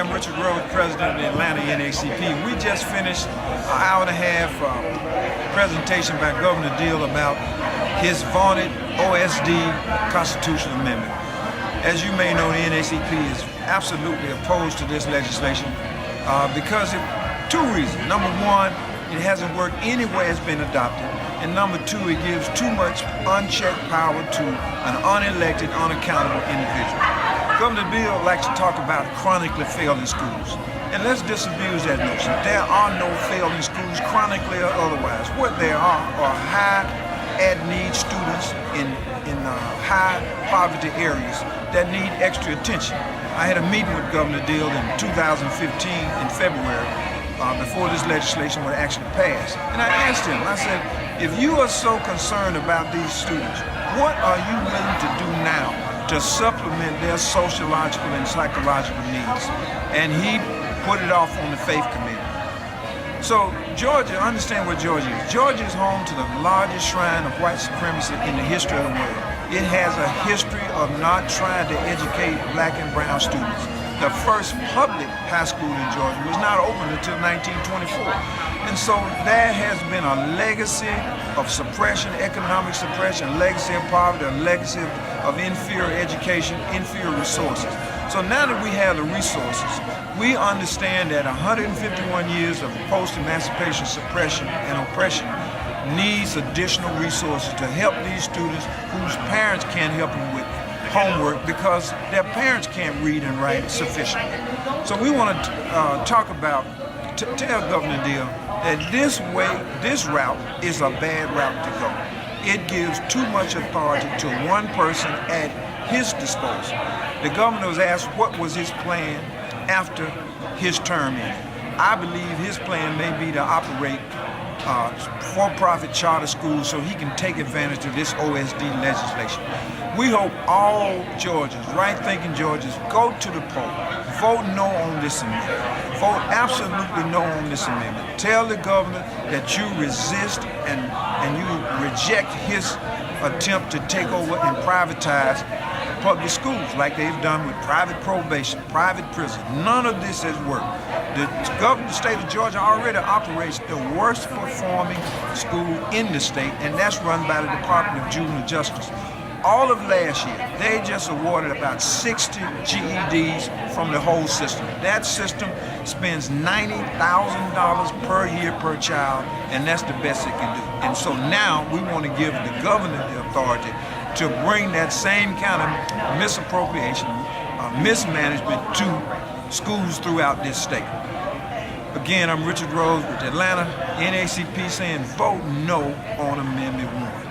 I'm Richard Rose, President of the Atlanta NAACP. We just finished an hour and a half presentation by Governor Deal about his vaunted OSD constitutional amendment. As you may know, the NAACP is absolutely opposed to this legislation because of two reasons. Number one, it hasn't worked anywhere it's been adopted. And number two, it gives too much unchecked power to an unelected, unaccountable individual. Governor Bill likes to talk about chronically failing schools. And let's disabuse that notion. There are no failing schools, chronically or otherwise. What there are high ad-need students in high poverty areas that need extra attention. I had a meeting with Governor Deal in 2015 in February before this legislation would actually pass. And I asked him, I said, if you are so concerned about these students, what are you willing to do now to supplement their sociological and psychological needs? And he put it off on the Faith Committee. So Georgia, understand what Georgia is. Georgia is home to the largest shrine of white supremacy in the history of the world. It has a history of not trying to educate black and brown students. The first public high school in Georgia was not opened until 1924. And so there has been a legacy of suppression, economic suppression, legacy of poverty, a legacy of inferior education, inferior resources. So now that we have the resources, we understand that 151 years of post-emancipation suppression and oppression needs additional resources to help these students whose parents can't help them with homework because their parents can't read and write sufficiently. So we want to talk about, tell Governor Deal that this route is a bad route to go. It gives too much authority to one person at his disposal. The governor was asked what was his plan after his term ended. I believe his plan may be to operate for-profit charter schools so he can take advantage of this OSD legislation. We hope all Georgians, right-thinking Georgians, go to the poll, vote no on this amendment, vote absolutely no on this amendment. Tell the governor that you resist and you reject his attempt to take over and privatize public schools like they've done with private probation, private prison. None of this has worked. The state of Georgia already operates the worst performing school in the state, and that's run by the Department of Juvenile Justice. All of last year, they just awarded about 60 GEDs from the whole system. That system spends $90,000 per year per child, and that's the best it can do. And so now we want to give the governor the authority to bring that same kind of misappropriation, mismanagement to schools throughout this state. Again, I'm Richard Rose with Atlanta NAACP saying vote no on Amendment 1.